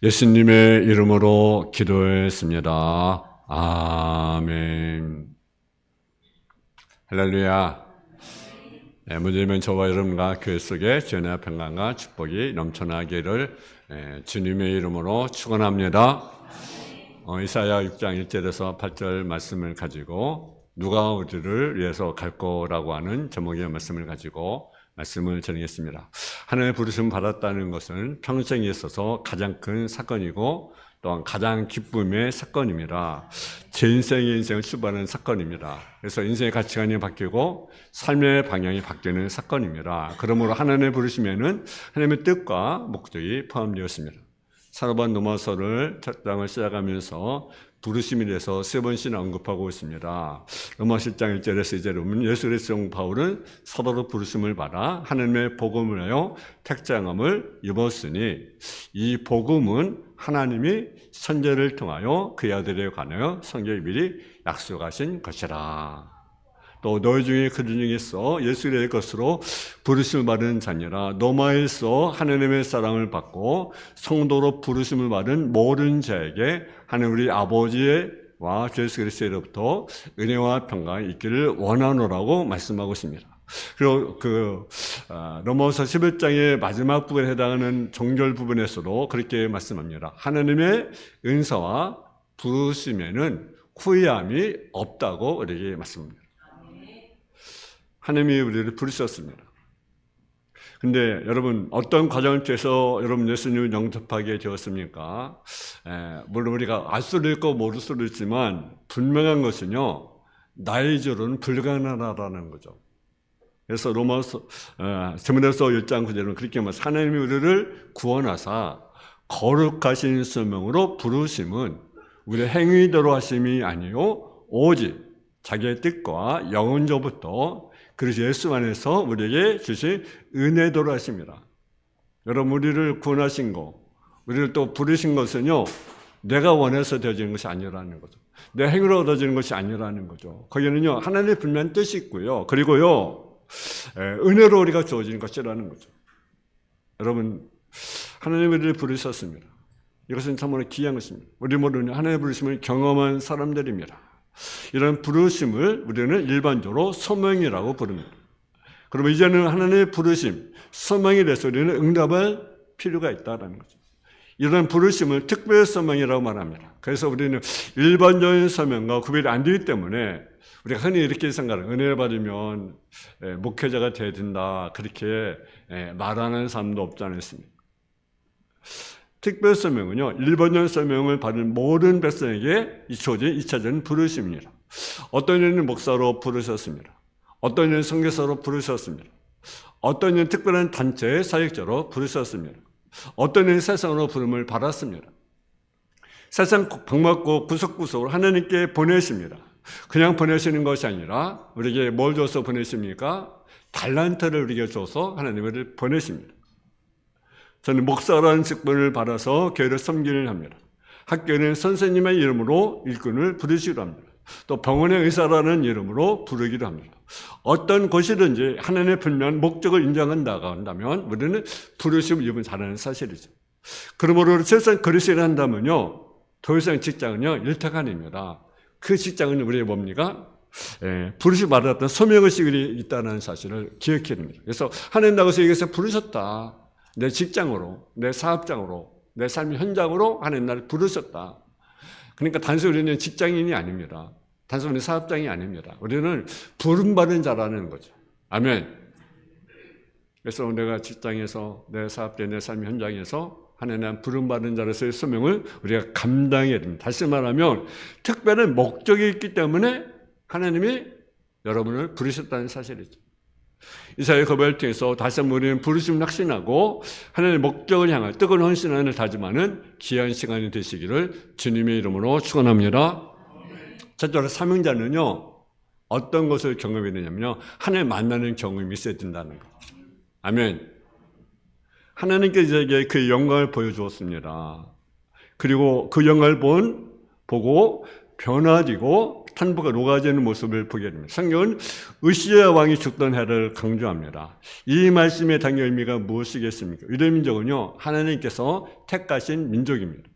예수님의 이름으로 기도했습니다. 아멘. 할렐루야. 문제면 저와 여러분과 교회 속에 전의 평강과 축복이 넘쳐나기를 주님의 이름으로 축원합니다. 이사야 6장 1절에서 8절 말씀을 가지고 누가 우리를 위해서 갈 거라고 하는 제목의 말씀을 가지고 말씀을 전하겠습니다. 하나님의 부르심을 받았다는 것은 평생에 있어서 가장 큰 사건이고 또한 가장 기쁨의 사건입니다. 제 인생의 인생을 출발하는 사건입니다. 그래서 인생의 가치관이 바뀌고 삶의 방향이 바뀌는 사건입니다. 그러므로 하나님의 부르심에는 하나님의 뜻과 목적이 포함되었습니다. 사도반 로마서를 첫 장을 시작하면서 부르심에 대해서 세 번씩 언급하고 있습니다. 로마서 1장 1절에서 2절에 보면 예수 그리스도 바울은 사도로 부르심을 받아 하나님의 복음을 하여 택장함을 입었으니 이 복음은 하나님이 선지자를 통하여 그의 아들에 관하여 성경에 미리 약속하신 것이라. 또 너희 중에 그들 중에서 예수의 것으로 부르심을 받은 자녀라. 로마에서 하나님의 사랑을 받고 성도로 부르심을 받은 모든 자에게 하나님 우리 아버지와 예수 그리스도로부터 은혜와 평강이 있기를 원하노라고 말씀하고 있습니다. 그리고 로마서 11장의 마지막 부분에 해당하는 종결 부분에서도 그렇게 말씀합니다. 하나님의 은사와 부르심에는 후회함이 없다고 우리에게 말씀합니다. 하나님이 우리를 부르셨습니다. 근데 여러분 어떤 과정을 통해서 여러분 예수님을 영접하게 되었습니까? 물론 우리가 알 수도 있고 모를 수도 있지만 분명한 것은요, 나이저로는 불가능하다는 거죠. 그래서 디모데후서 1장 9절은 그렇게 말합니다. 하나님이 우리를 구원하사 거룩하신 소명으로 부르심은 우리의 행위대로 하심이 아니요 오직 자기의 뜻과 영원조부터 그래서 예수 안에서 우리에게 주신 은혜도로 하십니다. 여러분 우리를 구원하신 거, 우리를 또 부르신 것은요, 내가 원해서 되어지는 것이 아니라는 거죠. 내 행위로 얻어지는 것이 아니라는 거죠. 거기는요 하나님의 분명한 뜻이 있고요, 그리고요 은혜로 우리가 주어지는 것이라는 거죠. 여러분 하나님이 우리를 부르셨습니다. 이것은 참으로 귀한 것입니다. 우리 모두는 하나님의 부르심을 경험한 사람들입니다. 이런 부르심을 우리는 일반적으로 소명이라고 부릅니다. 그러면 이제는 하나님의 부르심, 소명에 대해서 우리는 응답할 필요가 있다는 거죠. 이런 부르심을 특별 소명이라고 말합니다. 그래서 우리는 일반적인 소명과 구별이 안 되기 때문에 우리가 흔히 이렇게 생각해요. 은혜를 받으면 목회자가 돼야 된다, 그렇게 말하는 사람도 없지 않습니까? 특별 소명은요, 일반적 소명을 받은 모든 백성에게 주어진 2차적인 부르심입니다. 어떤 이는 목사로 부르셨습니다. 어떤 이는 선교사로 부르셨습니다. 어떤 이는 특별한 단체의 사역자로 부르셨습니다. 어떤 이는 세상으로 부름을 받았습니다. 세상 방막고 구석구석으로 하나님께 보내십니다. 그냥 보내시는 것이 아니라 우리에게 뭘 줘서 보내십니까? 달란트를 우리에게 줘서 하나님을 보내십니다. 저는 목사라는 직분을 받아서 교회를 섬기를 합니다. 학교에는 선생님의 이름으로 일꾼을 부르시기도 합니다. 또 병원의 의사라는 이름으로 부르기도 합니다. 어떤 곳이든지 하나님의 분명한 목적을 인정한다고 한다면 우리는 부르심을 입은 자라는 사실이죠. 그러므로 세상 그리스도를 한다면요, 더 이상 직장은요 일터가 아닙니다. 그 직장은 우리의 뭡니까? 부르심 받았던 소명의식이 있다는 사실을 기억해야 됩니다. 그래서 하나님 나가서 여기서 부르셨다. 내 직장으로, 내 사업장으로, 내 삶의 현장으로 하나님 나를 부르셨다. 그러니까 단순히 우리는 직장인이 아닙니다. 단순히 사업장이 아닙니다. 우리는 부름받은 자라는 거죠. 아멘. 그래서 내가 직장에서, 내 사업대, 내 삶의 현장에서 하나님 부름받은 자로서의 소명을 우리가 감당해야 됩니다. 다시 말하면 특별한 목적이 있기 때문에 하나님이 여러분을 부르셨다는 사실이죠. 이사야 고백을 통해서 다시 한번 우리는 부르심을 확신하고 하나님의 목적을 향할 뜨거운 헌신을 다짐하는 귀한 시간이 되시기를 주님의 이름으로 축원합니다. 첫째로 사명자는요, 어떤 것을 경험해야 되냐면요, 하나님 만나는 경험이 있어야 된다는 거예요. 아멘. 하나님께서 이제 그 영광을 보여주었습니다. 그리고 그 영광을 보고 변화되고 탄부가 녹아지는 모습을 보게 됩니다. 성경은 으시야 왕이 죽던 해를 강조합니다. 이 말씀의 당의 의미가 무엇이겠습니까? 유대 민족은요, 하나님께서 택하신 민족입니다.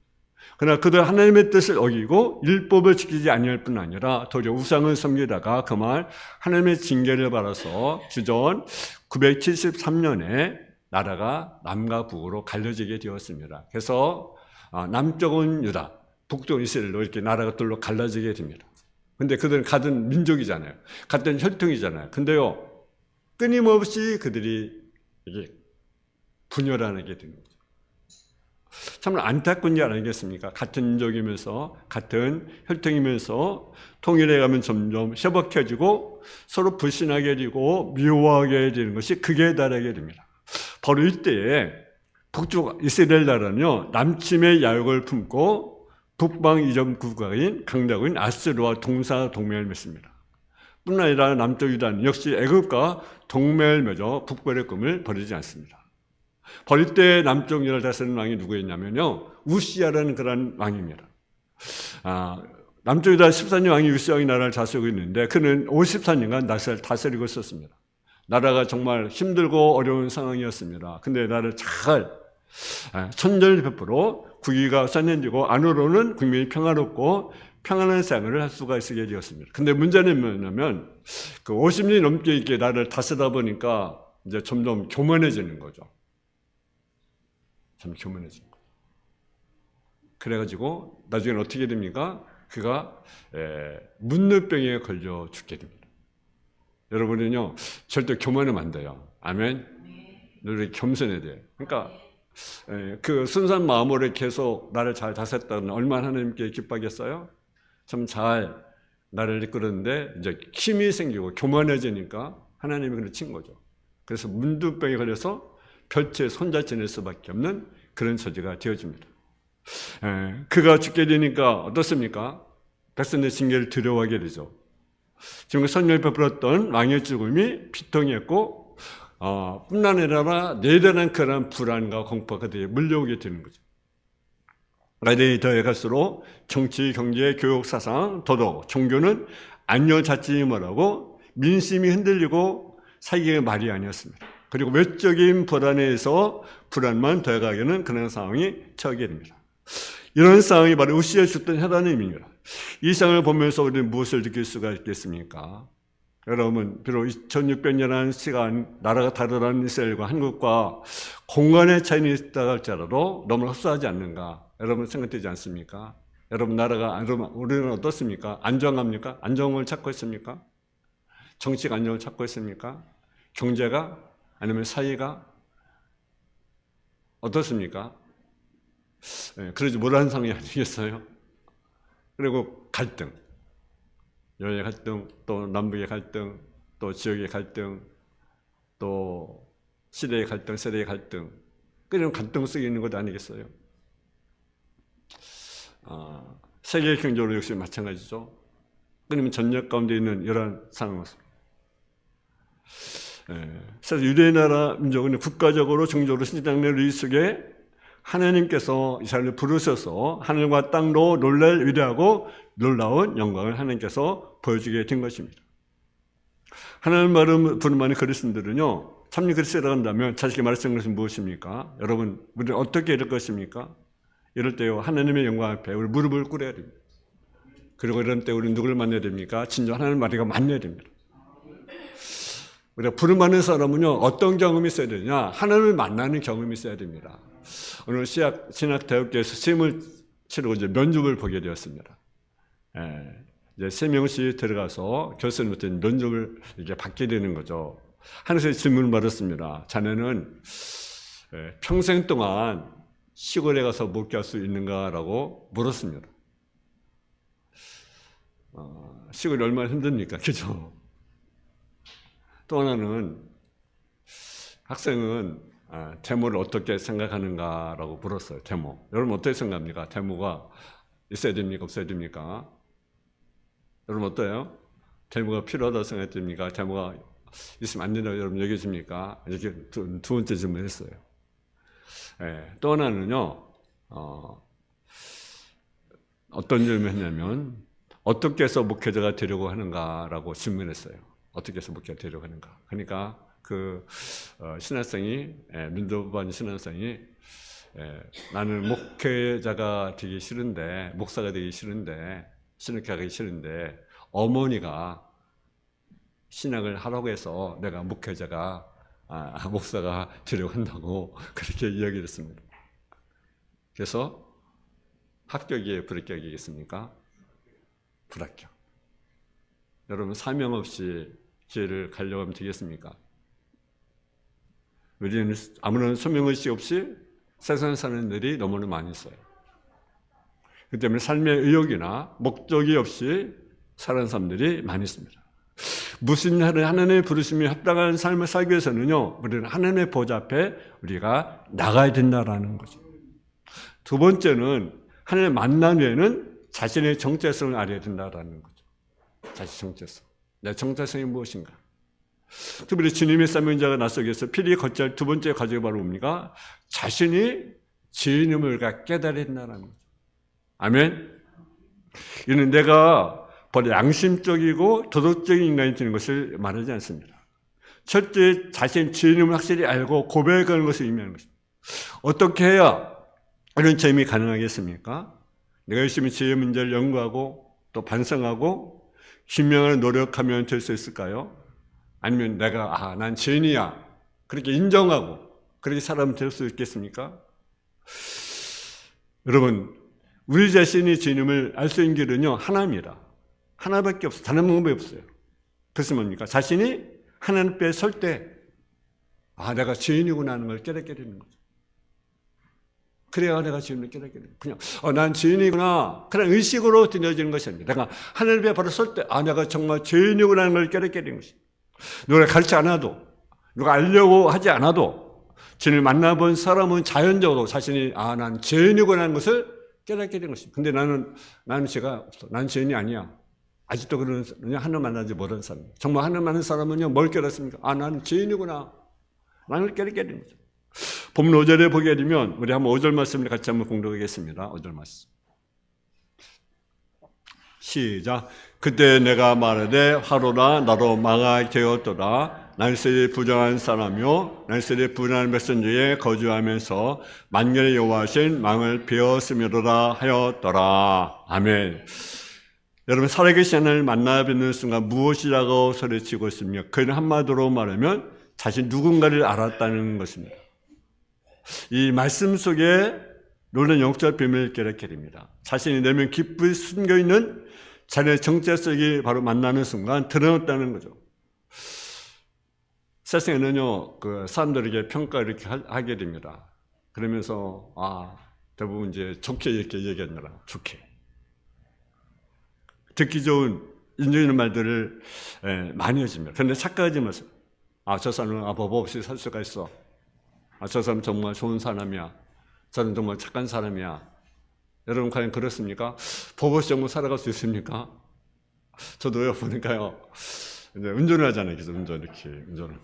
그러나 그들 하나님의 뜻을 어기고 율법을 지키지 아니할 뿐 아니라 도리어 우상을 섬기다가 그만 하나님의 징계를 받아서 주전 973년에 나라가 남과 북으로 갈려지게 되었습니다. 그래서 남쪽은 유다, 북쪽은 이스라엘로 이렇게 나라가 둘로 갈라지게 됩니다. 근데 그들은 같은 민족이잖아요. 같은 혈통이잖아요. 근데요, 끊임없이 그들이 이게 분열하게 되는 거죠. 참 안타까운 일 아니겠습니까? 같은 민족이면서 같은 혈통이면서 통일해 가면 점점 협박해지고 서로 불신하게 되고 미워하게 되는 것이 극에 달하게 됩니다. 바로 이때에 북쪽 이스라엘 나라는요, 남침의 야욕을 품고 북방 이전 국가인 강대국인 아스르와 동사동맹을 맺습니다. 뿐 아니라 남쪽 유다는 역시 애굽과 동맹을 맺어 북벌의 꿈을 버리지 않습니다. 바로 이때 남쪽 유다를 다스리는 왕이 누구였냐면요, 우시야라는 그런 왕입니다. 남쪽 유다 14년 왕이 우시야 왕이 나라를 다스리고 있는데 그는 54년간 나라를 다스리고 있었습니다. 나라가 정말 힘들고 어려운 상황이었습니다. 근데 나라를 잘 천절 베풀어 국위가 선연되고 안으로는 국민이 평화롭고 평안한 생활을 할 수가 있게 되었습니다. 근데 문제는 뭐냐면 그 50년이 넘게 이렇게 나라를 다스리다 보니까 이제 점점 교만해지는 거죠. 참 교만해지는 거죠. 그래가지고 나중에는 어떻게 됩니까? 그가 문뇌병에 걸려 죽게 됩니다. 여러분은요, 절대 교만하면 안 돼요. 아멘. 늘 겸손해야 돼요. 그러니까 그 순수한 마음으로 계속 나를 잘 다스렸다는 얼마나 하나님께 기뻐하겠어요? 참 잘 나를 이끌었는데 이제 힘이 생기고 교만해지니까 하나님이 그를 친 거죠. 그래서 문두병에 걸려서 별채 손자 지낼 수밖에 없는 그런 처지가 되어집니다. 그가 죽게 되니까 어떻습니까? 백성의 징계를 두려워하게 되죠. 지금 선율 베풀었던 왕의 죽음이 비통했고 뿐만 아니라 내대한 그런 불안과 공포가 그들에게 물려오게 되는 거죠. 나이에 더해 갈수록 정치, 경제, 교육, 사상, 도덕, 종교는 안녕자치이 뭐라고 민심이 흔들리고 사기가 말이 아니었습니다. 그리고 외적인 불안에서 불안만 더해가게는 그런 상황이 처하게 됩니다. 이런 상황이 바로 우시야 죽던 해라는 의미입니다. 이 상황을 보면서 우리는 무엇을 느낄 수가 있겠습니까? 여러분, 비록 2600년이라는 시간, 나라가 다르다는 이스라엘과 한국과 공간의 차이는 있다 할지라도 너무 흡사하지 않는가? 여러분 생각되지 않습니까? 여러분 나라가, 우리는 어떻습니까? 안정합니까? 안정을 찾고 있습니까? 정치가 안정을 찾고 있습니까? 경제가? 아니면 사회가? 어떻습니까? 그러지 못한 상황이 아니겠어요? 그리고 갈등, 여의 갈등, 또 남북의 갈등, 또 지역의 갈등, 또 시대의 갈등, 세대의 갈등, 그런 갈등 속에 있는 것 아니겠어요? 세계 경제로 역시 마찬가지죠. 그러면 전역 가운데 있는 이러한 상황입니다. 그래서 유대 나라 민족은 국가적으로 종교적으로 신앙의 의 속에 하나님께서 이스라엘을 부르셔서 하늘과 땅도 놀랄 위대하고 놀라운 영광을 하나님께서 보여주게 된 것입니다. 하나님 말을 부르는 많은 그리스도인들은요, 참된 그리스도라고 한다면 자식이 말하시는 것은 무엇입니까? 여러분, 우리는 어떻게 이럴 것입니까? 이럴 때요, 하나님의 영광 앞에 우리 무릎을 꿇어야 됩니다. 그리고 이런 때 우리는 누구를 만나야 됩니까? 진정 하나님 말이가 만나야 됩니다. 우리가 부름받는 사람은요, 어떤 경험이 있어야 되냐? 하나님을 만나는 경험이 있어야 됩니다. 오늘 신학대학교에서 시험을 치르고 이제 면접을 보게 되었습니다. 이제 3명씩 들어가서 교수님한테 면접을 이렇게 받게 되는 거죠. 하나님께서 질문을 받았습니다. 자네는 평생 동안 시골에 가서 목회할 수 있는가라고 물었습니다. 시골이 얼마나 힘듭니까? 그죠? 또 하나는 학생은 데모를 어떻게 생각하는가라고 물었어요. 데모. 여러분 어떻게 생각합니까? 데모가 있어야 됩니까? 없어야 됩니까? 여러분 어때요? 데모가 필요하다고 생각됩니까? 데모가 있으면 안 된다고 여러분 얘기해줍니까? 이렇게 두 번째 질문을 했어요. 또 하나는요, 어떤 질문을 했냐면, 어떻게 해서 목회자가 되려고 하는가라고 질문했어요. 어떻게 해서 목회자가 되려고 하는가. 그러니까 그 신학생이 민도반 신학생이 나는 목회자가 되기 싫은데 목사가 되기 싫은데 신학하기 싫은데 어머니가 신학을 하라고 해서 내가 목사가 되려고 한다고 그렇게 이야기를 했습니다. 그래서 합격이에요, 불합격이겠습니까? 불합격. 여러분 사명 없이 기회를 가려고 하면 되겠습니까? 우리는 아무런 소명의식 없이 세상에 사는 일이 너무나 많이 있어요. 그 때문에 삶의 의욕이나 목적이 없이 사는 사람들이 많이 있습니다. 무슨 하나님의 부르심에 합당한 삶을 살기 위해서는요, 우리는 하나님의 보좌 앞에 우리가 나가야 된다라는 거죠. 두 번째는 하나님을 만난 후에는 자신의 정체성을 알아야 된다라는 거죠. 자신의 정체성. 내 정체성이 무엇인가? 특별히 주님의 사명자가 나 속에서 필히 걷자 할 두 번째 과정이 바로 뭡니까? 자신이 죄인임을 깨달아야 된다는 거죠. 아멘? 이는 내가 바로 양심적이고 도덕적인 인간이 되는 것을 말하지 않습니다. 첫째, 자신 죄인임을 확실히 알고 고백하는 것을 의미하는 것입니다. 어떻게 해야 이런 점이 가능하겠습니까? 내가 열심히 죄의 문제를 연구하고 또 반성하고 신명을 노력하면 될 수 있을까요? 아니면 내가 난 죄인이야 그렇게 인정하고 그렇게 살아면 될 수 있겠습니까? 여러분, 우리 자신이 죄인임을 알 수 있는 길은요 하나입니다. 하나밖에 없어요. 다른 방법이 없어요. 그것은 뭡니까? 자신이 하나님 앞에 설 때 내가 죄인이구나 하는 걸 깨닫게 되는 거죠. 그래야 내가 죄인을 깨닫게 되는 거예요. 그냥 난 죄인이구나 그런 의식으로 드려지는 것이 아닙니다. 내가 하나님 앞에 바로 설 때 내가 정말 죄인이구나 하는 걸 깨닫게 되는 것입니다. 누가 가르치 않아도 누가 알려고 하지 않아도 죄인을 만나본 사람은 자연적으로 자신이 난 죄인이구나 하는 것을 깨닫게 되는 것입니다. 근데 나는 죄가 없어. 난 죄인이 아니야. 아직도 그런 하나님 만나지 못한 사람. 정말 하나님 만난 사람은요 뭘 깨닫습니까? 나는 죄인이구나. 나를 깨닫게 되는 거죠. 본문 5절에 보게 되면 우리 한번 5절 말씀을 같이 한번 공독하겠습니다. 5절 말씀. 시작. 그때 내가 말하되 화로라 나로 망하게 되었도다. 날설이 부정한 사람이요 날설이 분한 백성중에 거주하면서 만군의 여호와신 망을 베었음이로라 하였더라. 아멘. 여러분, 살아계신 하나님을 만나 뵙는 순간 무엇이라고 소리치고 있습니까? 그는 한마디로 말하면 자신 누군가를 알았다는 것입니다. 이 말씀 속에 놀라운 영적 비밀을 깨닫게 됩니다. 자신이 내면 깊이 숨겨있는 자신의 정체성이 바로 만나는 순간 드러났다는 거죠. 세상에는요, 사람들에게 평가를 이렇게 하게 됩니다. 그러면서, 대부분 이제 좋게 이렇게 얘기하느라, 좋게. 듣기 좋은, 인정 있는 말들을 많이 해줍니다. 그런데 착각하지 마세요. 저 사람은 법 없이 살 수가 있어. 저 사람 정말 좋은 사람이야. 저는 정말 착한 사람이야. 여러분 과연 그렇습니까? 법 없이 정말 살아갈 수 있습니까? 저도요 보니까요. 이제 운전을 하잖아요. 그래서 운전을.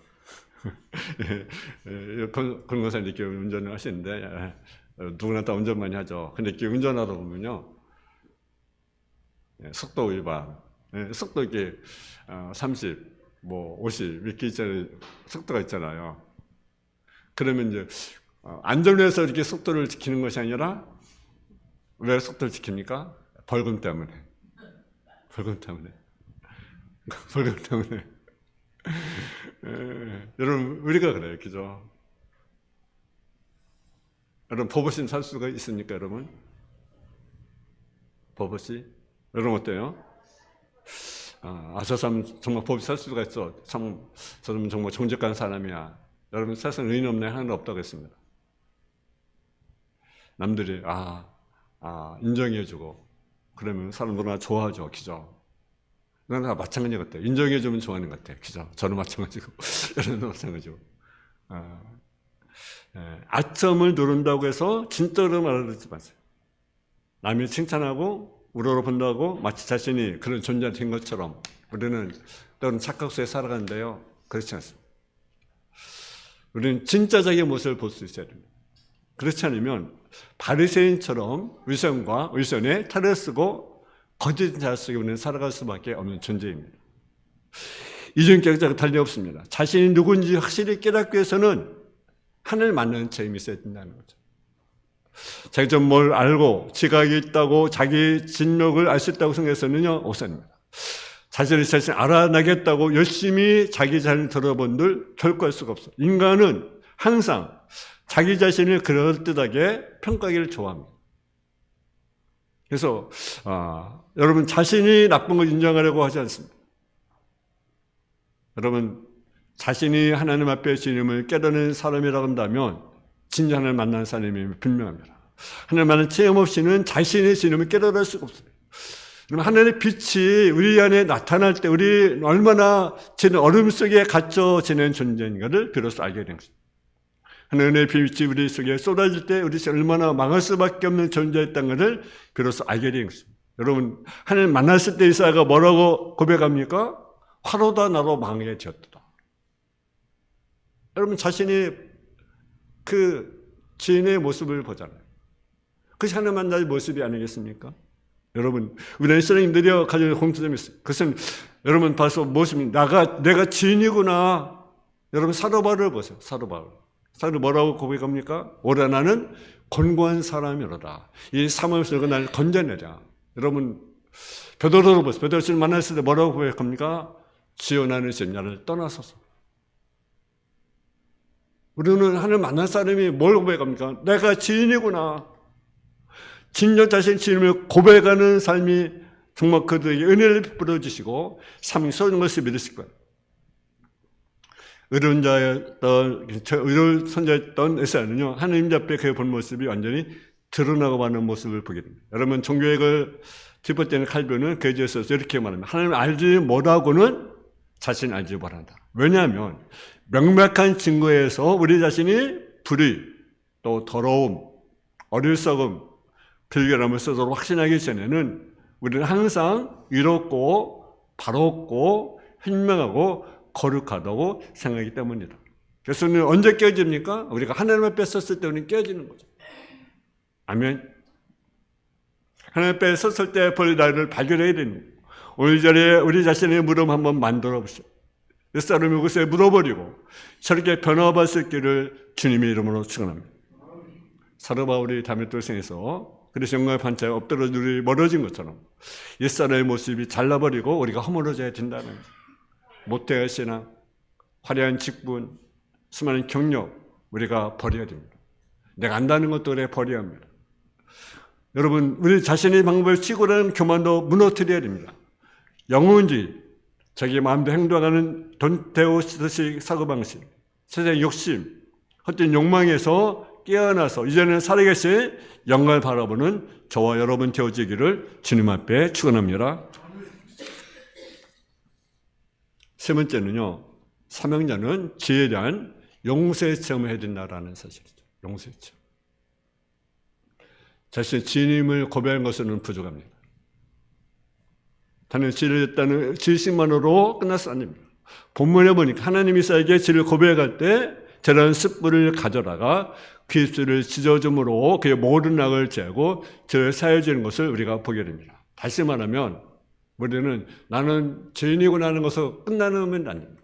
권고사 이렇게 운전을 하시는데 누구나 다 운전 많이 하죠. 근데 이렇게 운전하다 보면요, 속도 위반, 속도 이렇게 30, 50 이렇게 있잖아요. 속도가 있잖아요. 그러면 이제 안전을 위해서 이렇게 속도를 지키는 것이 아니라 왜 속도를 지킵니까? 벌금 때문에. 여러분, 우리가 그래요. 그죠? 여러분, 법 없이 살 수가 있습니까, 여러분? 법 없이? 여러분, 어때요? 저 사람 정말 법 없이 살 수가 있어. 저 사람은 정말 정직한 사람이야. 여러분, 세상에 의인 없네, 하나도 없다고 했습니다. 남들이, 인정해주고, 그러면 사람 누구나 좋아하죠. 그죠? 나 마찬가지 같아요. 인정해주면 좋아하는 것 같아요. 그죠? 저는 마찬가지고, 여러분도 마찬가지고. 아첨을 누른다고 해서 진짜로 말하지 마세요. 남이 칭찬하고 우러러 본다고 마치 자신이 그런 존재가 된 것처럼 우리는 때로는 착각 속에 살아가는데요. 그렇지 않습니다. 우리는 진짜 자기의 모습을 볼 수 있어야 됩니다. 그렇지 않으면 바리새인처럼 위선과 의선에 탈을 쓰고 거짓 자아 속에 우리는 살아갈 수밖에 없는 존재입니다. 이중격자가 달리 없습니다. 자신이 누군지 확실히 깨닫기 위해서는 하나님을 만나는 체험이 있어야 된다는 거죠. 자기 좀 뭘 알고 지각이 있다고 자기 진력을 알 수 있다고 생각해서는요, 오산입니다. 자신을 알아내겠다고 열심히 자기 자신을 들어본들 결코 할 수가 없어요. 인간은 항상 자기 자신을 그럴듯하게 평가하기를 좋아합니다. 그래서 여러분 자신이 나쁜 걸 인정하려고 하지 않습니다. 여러분 자신이 하나님 앞에 주님을 깨닫는 사람이라고 한다면 진짜 하나님을 만난 사람이 분명합니다. 하나님 만난 체험 없이는 자신의 주님을 깨달을 수가 없어요. 하나님의 빛이 우리 안에 나타날 때 우리 얼마나 지는 어둠 속에 갇혀 지낸 존재인가를 비로소 알게 된 것입니다. 하나님의 빛이 우리 속에 쏟아질 때 우리 얼마나 망할 수밖에 없는 존재였다는 것을 비로소 알게 된 것입니다. 여러분 하나님 만났을 때 이사야가 뭐라고 고백합니까? 화로다 나로 망하게 되었다. 여러분 자신이 그 지인의 모습을 보잖아요. 그것이 하나님 만날 모습이 아니겠습니까? 여러분, 우리 신앙인들이 가지고 공통점이 있어요. 그것은 여러분 봐서 모습입니다. 내가 지인이구나. 여러분 사도 바울을 보세요. 사도 바울. 사도 뭐라고 고백합니까? 오라 나는 권고한 사람이로다. 이 사모님을 날 건져내자. 여러분 베드로를 보세요. 베드로를 만났을 때 뭐라고 고백합니까? 주여 나는 지금 나를 떠나소서. 우리는 하나님 만난 사람이 뭘 고백합니까? 내가 지인이구나. 진정 자신 주님을 고백하는 삶이 정말 그들에게 은혜를 베풀어 주시고 삶이 쏟는 것을 믿으실 거예요. 의로운 선자였던 에사야는요, 하나님 앞에 그의 본 모습이 완전히 드러나고 마는 모습을 보게 됩니다. 여러분, 종교학을 뒷번째는 칼빈은 그에 대해서 이렇게 말합니다. 하나님 알지 못하고는 자신 알지 못한다. 왜냐하면 명백한 증거에서 우리 자신이 불의, 또 더러움, 어리석음, 불결함을 스스로 확신하기 전에는 우리는 항상 이롭고 바롭고 현명하고 거룩하다고 생각하기 때문이다. 그래서 우리는 언제 깨어집니까? 우리가 하나님 앞에 섰을 때 우리는 깨어지는 거죠. 아멘. 하나님 앞에 섰을 때 벌 나를 발견해야 되는 거예요. 오늘 이 자리에 우리 자신의 물음 한번 만들어 보세요. 옛사람이 그것에 묻어버리고 저렇게 변화받을 길을 주님의 이름으로 축원합니다. 사도 바울이 다메섹에서 그래서 영광의 반차에 엎드려 눈이 멀어진 것처럼 옛사람의 모습이 잘라버리고 우리가 허물어져야 된다는 거죠. 모태의 신앙, 화려한 직분, 수많은 경력 우리가 버려야 됩니다. 내가 안다는 것도 그래 버려야 합니다. 여러분 우리 자신의 방법을 치고라는 교만도 무너뜨려야 됩니다. 영혼주의, 자기 마음대로 행동하는 돈테오스식 사고방식, 세상의 욕심, 헛된 욕망에서 깨어나서 이제는 살아계신 영광을 바라보는 저와 여러분 되어지기를 주님 앞에 축원합니다. 세 번째는요, 사명자는 지혜에 대한 용서의 체험을 해야 된다는 사실이죠. 용서의 체험. 자신의 지님을 고백한 것은 부족합니다. 단연 지혜를 했다는 지식만으로 끝나서 안 됩니다. 본문에 보니까 하나님이 이사야에게 지혜를 고백할 때 저런 숯불을 가져다가 그 입술을 찢어줌으로 그의 모든 악을 제하고 저를 사해주는 것을 우리가 보게 됩니다. 다시 말하면 우리는 나는 죄인이구나 하는 것으로 끝나면 안 됩니다.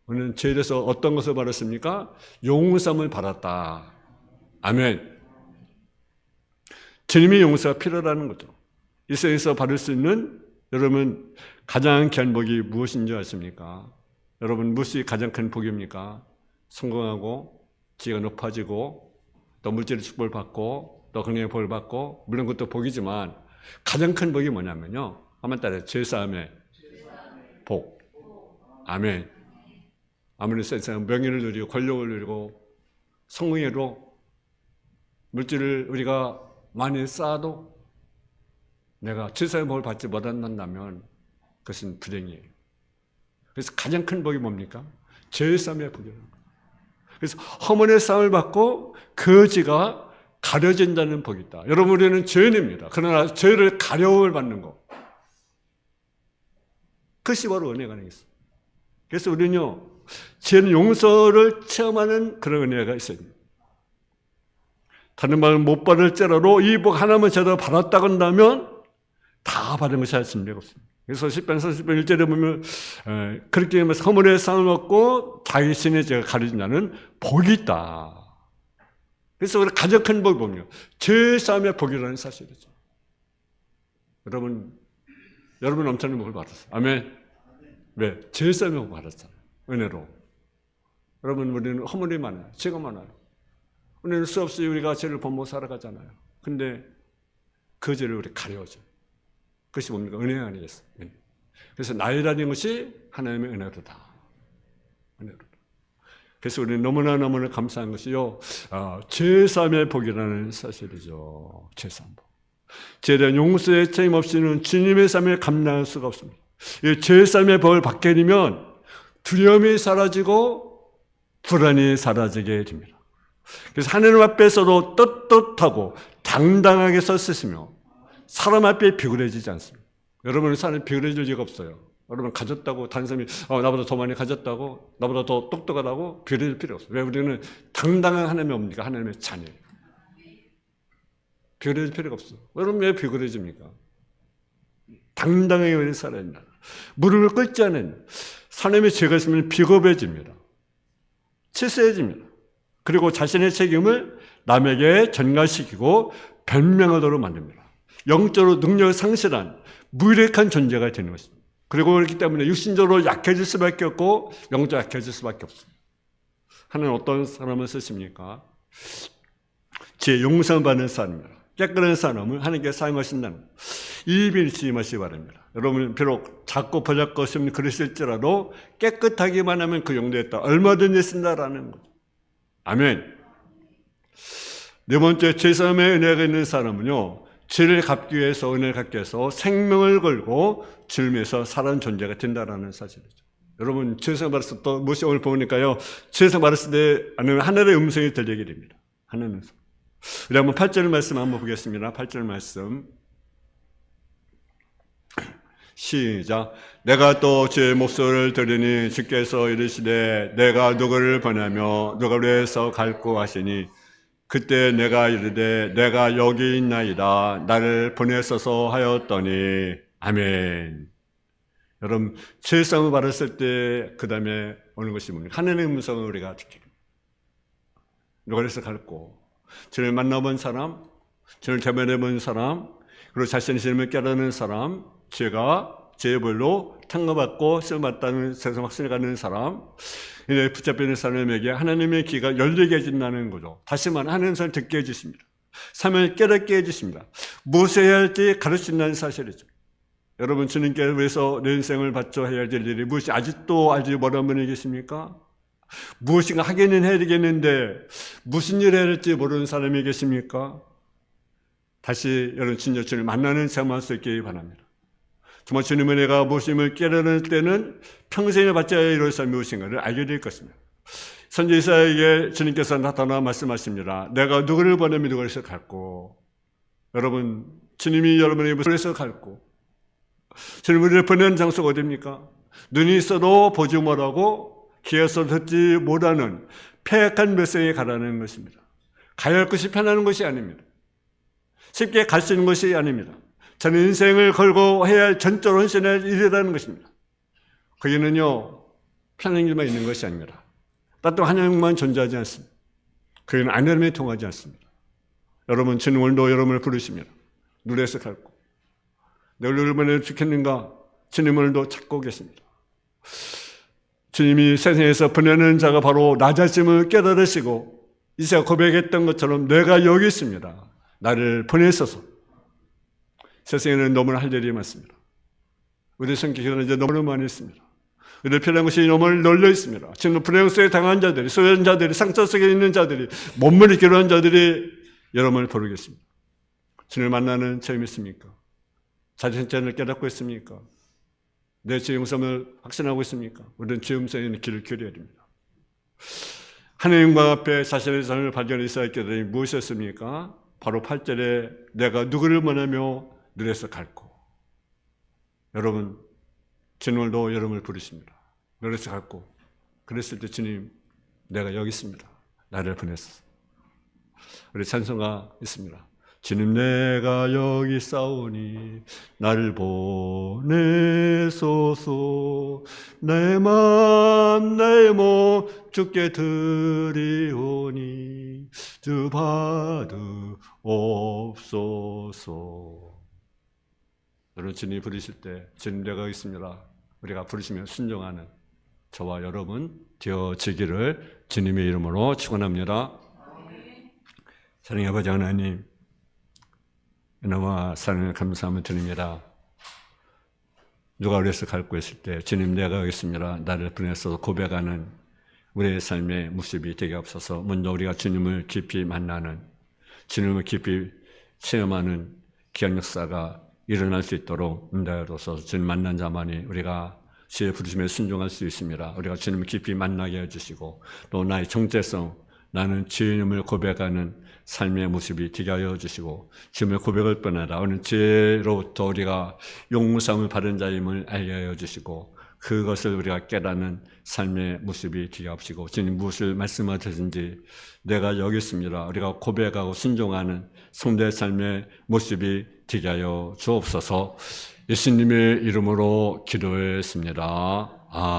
우리는 죄에 대해서 어떤 것을 받았습니까? 용서함을 받았다. 아멘. 주님의 용서가 필요하다는 거죠. 이 세상에서 받을 수 있는 여러분 가장 귀한 복이 무엇인지 아십니까? 여러분 무엇이 가장 큰 복입니까? 성공하고 지혜가 높아지고 또 물질의 축복을 받고 또 건강의 복을 받고 물론 그것도 복이지만 가장 큰 복이 뭐냐면요. 한번 따라해. 죄사함의 복. 아멘. 아무리 세상 명예를 누리고 권력을 누리고 성공해도 물질을 우리가 많이 쌓아도 내가 죄사의 복을 받지 못한다면 그것은 불행이에요. 그래서 가장 큰 복이 뭡니까? 죄사함의 복이에요. 그래서 허물의 싸움을 받고 거지가 가려진다는 복이 있다. 여러분 우리는 죄인입니다. 그러나 죄를 가려움을 받는 것. 그것이 바로 은혜가 있어요. 그래서 우리는요. 죄는 용서를 체험하는 그런 은혜가 있어요. 다른 말은 못 받을지라도 이 복 하나만 제대로 받았다고 한다면 다 받은 것이 진리가 없습니다. 그래서 10편 30편 1절에 보면 그렇게 하면서 허물의 상을 얻고 자기 신의 죄가 가려진 자는 복이 있다. 그래서 우리 가장 큰 복이 뭐냐? 죄 사함의 복이라는 사실이죠. 여러분 엄청난 복을 받았어요. 아멘. 왜? 죄 사함의 복을 받았잖아요. 은혜로. 여러분 우리는 허물이 많아요. 죄가 많아요. 우리는 수없이 우리가 죄를 범하고 살아가잖아요. 근데 그 죄를 우리 가려워져요. 그것이 뭡니까? 은혜 아니겠어요? 그래서 나이라는 것이 하나님의 은혜로다. 은혜로다. 그래서 우리는 너무나 감사한 것이요. 죄사함의 복이라는 사실이죠. 죄사함 복. 죄에 대한 용서의 책임 없이는 주님의 삶을 감당할 수가 없습니다. 이 죄사함의 복을 받게 되면 두려움이 사라지고 불안이 사라지게 됩니다. 그래서 하나님 앞에서도 떳떳하고 당당하게 섰으시며 사람 앞에 비굴해지지 않습니다. 여러분은 사람이 비굴해질 리가 없어요. 여러분 가졌다고 다른 사람이 나보다 더 많이 가졌다고 나보다 더 똑똑하다고 비굴해질 필요 없어요. 왜? 우리는 당당한 하나님이 뭡니까? 하나님의 자녀예요. 비굴해질 필요가 없어요. 여러분 왜 비굴해집니까? 당당하게 우리 살아야 합니다. 무릎을 꿇지 않은 하나님의 죄가 있으면 비겁해집니다. 치세해집니다. 그리고 자신의 책임을 남에게 전가시키고 변명하도록 만듭니다. 영적으로 능력을 상실한 무력한 존재가 되는 것입니다. 그리고 그렇기 때문에 육신적으로 약해질 수밖에 없고 영적으로 약해질 수밖에 없습니다. 하나님은 어떤 사람을 쓰십니까? 제 용서를 받는 사람입니다. 깨끗한 사람을 하나님께 사용하신다는 이 비밀을 지임하시기 바랍니다. 여러분 비록 작고 버젓것없는 그릇일지라도 깨끗하기만 하면 그 용도에 따라 얼마든지 쓴다라는 거죠. 아멘. 네 번째, 죄사함의 은혜가 있는 사람은요, 죄를 갚기 위해서 은혜를 갚기 위해서 생명을 걸고 주를 위해서 살아가는 존재가 된다라는 사실이죠. 여러분 죄사함 받았을 때 또 무엇이 오늘 보니까요, 죄사함 받았을 때 하늘의 음성이 들리게 됩니다. 하늘의 음성. 우리 한번 8절 말씀 한번 보겠습니다. 8절 말씀 시작. 내가 또 주의 목소리를 들으니 주께서 이르시되 내가 누구를 보내며 누구를 위해서 갈고 하시니 그때 내가 이르되 내가 여기 있나이다 나를 보내소서 하였더니 아멘. 여러분 죄사함을 받았을 때 그 다음에 오는 것이 뭡니까? 하나님의 음성을 우리가 듣게 됩니다. 누구를 위해서 갈고 주를 만나본 사람, 주를 대면해본 사람, 그리고 자신의 죄를 깨닫는 사람, 죄가 죄벌로 탕감받고 쓰임받다는 세상 확신을 갖는 사람, 이제 붙잡히는 사람에게 하나님의 귀가 열리게 해준다는 거죠. 다시 말하면 하나님의 소리를 듣게 해주십니다. 삶을 깨닫게 해주십니다. 무엇을 해야 할지 가르친다는 사실이죠. 여러분 주님께 위해서 내 인생을 바쳐 해야 될 일이 무엇이 아직도 알지 못한 분이 계십니까? 무엇인가 하기는 해야 되겠는데 무슨 일을 해야 할지 모르는 사람이 계십니까? 다시 여러분 주님을 만나는 생활할 수 있기 바랍니다. 정말 주님의 은혜가 무엇임을 깨달을 때는 평생에 받지 않아야 이룰 삶이 무엇인가를 알게 될 것입니다. 선지 이사야에게 주님께서 나타나 말씀하십니다. 내가 누구를 보내면 누구에서 갈고, 여러분 주님이 여러분에게 무엇에서 갈고, 주님을 보내는 장소가 어디입니까? 눈이 있어도 보지 못하고 귀가 있어도 듣지 못하는 폐역한 멸성에 가라는 것입니다. 가야 할 것이 편한 것이 아닙니다. 쉽게 갈 수 있는 것이 아닙니다. 저는 인생을 걸고 해야 할 전적으로 헌신할 일이라는 것입니다. 거기는요 편한 길만 있는 것이 아닙니다. 따뜻한 하나님만 존재하지 않습니다. 거기는 하나님에 통하지 않습니다. 여러분 주님 오늘도 여러분을 부르십니다. 누구에서 갈고 내가 누구를 보내면 좋겠는가? 주님 오늘도 찾고 계십니다. 주님이 세상에서 보내는 자가 바로 나 자신을 깨달으시고 이새가 고백했던 것처럼 내가 여기 있습니다. 나를 보내소서. 세상에는 너무나 할 일이 많습니다. 우리 성격에는 이제 너무나 많이 있습니다. 우리 필요한 것이 너무 널려 있습니다. 지금 불행 속에 당한 자들이, 소외한 자들이, 상처 속에 있는 자들이, 몸물이 길어한 자들이 여러분을 부르겠습니다. 주님을 만나는 체험이 있습니까? 자신의 죄를 깨닫고 있습니까? 내 죄의 용서를 확신하고 있습니까? 우리는 죄 용서에 있는 길을 기울여야 됩니다. 하나님과 앞에 자신의 삶을 발견해 있어야 했기 때문에 무엇이었습니까? 바로 8절에 내가 누구를 원하며 눈에서 갈고. 여러분 주님도 여러분을 부르십니다. 눈에서 갈고. 그랬을 때 주님 내가 여기 있습니다. 나를 보내소서. 우리 찬송가 있습니다. 주님 내가 여기 싸우니 나를 보내소서. 내 맘 내 몸 주께 드리오니 주 받으옵소서. 여러분 주님 부르실 때 주님 내가 있습니다. 우리가 부르시면 순종하는 저와 여러분 되어지기를 주님의 이름으로 축원합니다. 사랑의 아버지 하나님, 은혜와 사랑을 감사함을 드립니다. 누가 그래서 갈고 있을 때 주님 내가 가겠습니다. 나를 보내서 고백하는 우리의 삶의 모습이 되게 없어서 먼저 우리가 주님을 깊이 만나는, 주님을 깊이 체험하는 귀한 역사가 일어날 수 있도록 인도하여서 주님 만난 자만이 우리가 주의 부르심에 순종할 수 있습니다. 우리가 주님을 깊이 만나게 해주시고 또 나의 정체성, 나는 주님을 고백하는 삶의 모습이 되게 하여 주시고 주님의 고백을 뻔하라 오늘 죄로부터 우리가 용서함을 받은 자임을 알게 하여 주시고 그것을 우리가 깨닫는 삶의 모습이 되게 하시고 주님 무엇을 말씀하셨는지 내가 여기 있습니다. 우리가 고백하고 순종하는 성도의 삶의 모습이 되게 하여 주옵소서. 예수님의 이름으로 기도했습니다.